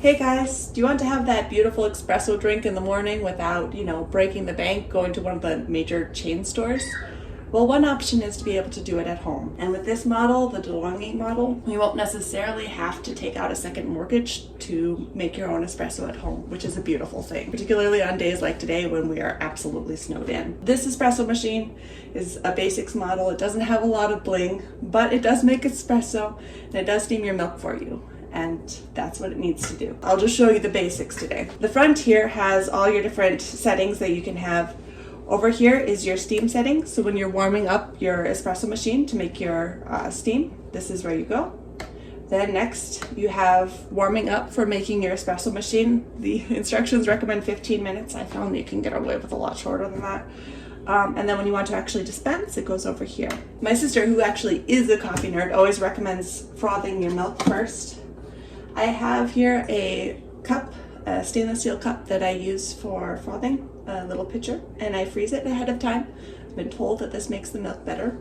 Hey guys, do you want to have that beautiful espresso drink in the morning without, breaking the bank, going to one of the major chain stores? Well, one option is to be able to do it at home. And with this model, the DeLonghi model, you won't necessarily have to take out a second mortgage to make your own espresso at home, which is a beautiful thing, particularly on days like today when we are absolutely snowed in. This espresso machine is a basics model. It doesn't have a lot of bling, but it does make espresso and it does steam your milk for you. And that's what it needs to do. I'll just show you the basics today. The front here has all your different settings that you can have. Over here is your steam setting. So when you're warming up your espresso machine to make your steam, this is where you go. Then next you have warming up for making your espresso machine. The instructions recommend 15 minutes. I found that you can get away with a lot shorter than that. And then when you want to actually dispense, it goes over here. My sister, who actually is a coffee nerd, always recommends frothing your milk first. I have here a cup, a stainless steel cup that I use for frothing, a little pitcher, and I freeze it ahead of time. I've been told that this makes the milk better.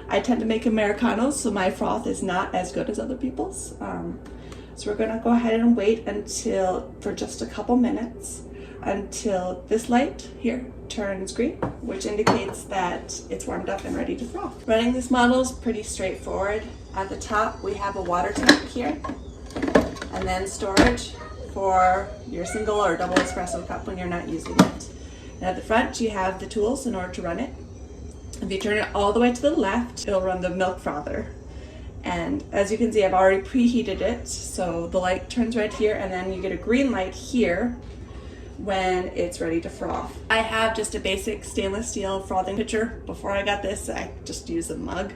I tend to make Americanos, so my froth is not as good as other people's. So we're gonna go ahead and wait for just a couple minutes until this light here turns green, which indicates that it's warmed up and ready to froth. Running this model is pretty straightforward. At the top, we have a water tank here, and then storage for your single or double espresso cup when you're not using it. And at the front, you have the tools in order to run it. If you turn it all the way to the left, it'll run the milk frother. And as you can see, I've already preheated it, so the light turns red here, and then you get a green light here when it's ready to froth. I have just a basic stainless steel frothing pitcher. Before I got this, I just used a mug,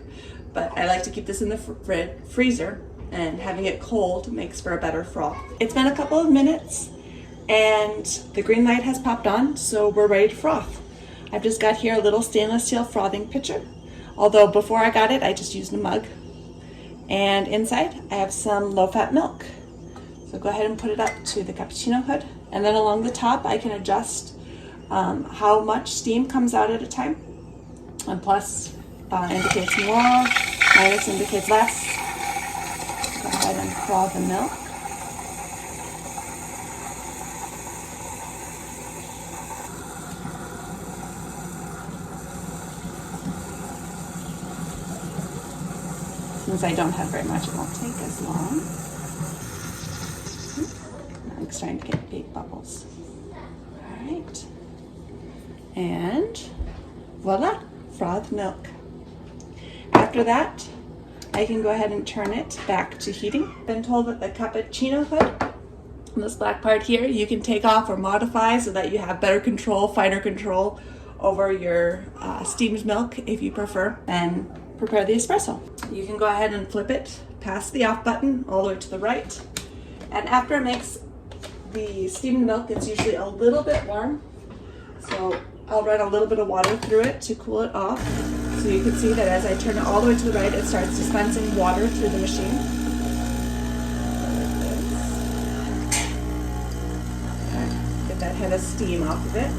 but I like to keep this in the freezer, and having it cold makes for a better froth. It's been a couple of minutes and the green light has popped on, so we're ready to froth. I've just got here a little stainless steel frothing pitcher, although before I got it I just used a mug. And inside I have some low-fat milk. So go ahead and put it up to the cappuccino hood, and then along the top I can adjust how much steam comes out at a time. And plus indicates more, minus indicates less. Go ahead and froth the milk. Since I don't have very much, it won't take as long. I'm starting to get big bubbles. All right. And voila, frothed milk. After that, I can go ahead and turn it back to heating. Been told that the cappuccino hood, this black part here, you can take off or modify so that you have better control, finer control over your steamed milk if you prefer, and prepare the espresso. You can go ahead and flip it past the off button all the way to the right. And after it makes the steamed milk, it's usually a little bit warm. So I'll run a little bit of water through it to cool it off. So you can see that as I turn it all the way to the right, it starts dispensing water through the machine. Get that head of steam off of it.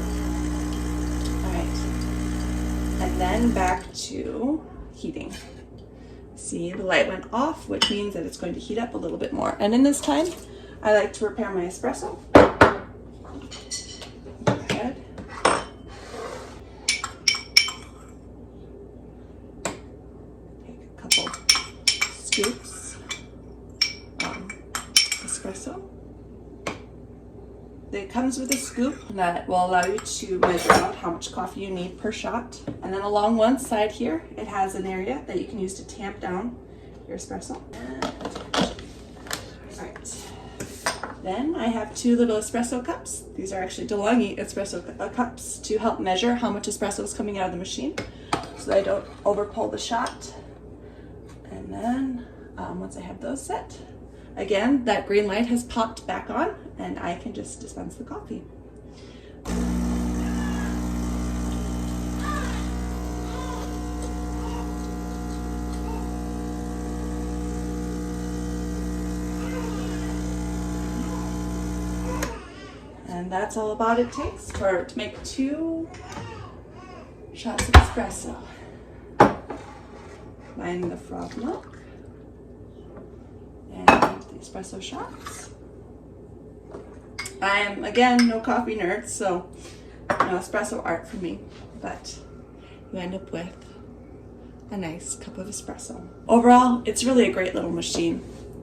All right. And then back to heating. See, the light went off, which means that it's going to heat up a little bit more. And in this time, I like to prepare my espresso. Scoops espresso. It comes with a scoop that will allow you to measure out how much coffee you need per shot. And then along one side here, it has an area that you can use to tamp down your espresso. Alright. Then I have two little espresso cups. These are actually DeLonghi espresso cups to help measure how much espresso is coming out of the machine so that I don't over pull the shot. And then once I have those set, again, that green light has popped back on and I can just dispense the coffee. And that's all about it takes to make 2 shots of espresso. Combine the frothed milk and the espresso shots. I am, again, no coffee nerd, so no espresso art for me, but you end up with a nice cup of espresso. Overall, it's really a great little machine.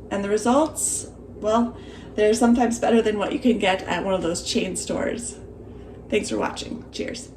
And the results, well, they're sometimes better than what you can get at one of those chain stores. Thanks for watching. Cheers.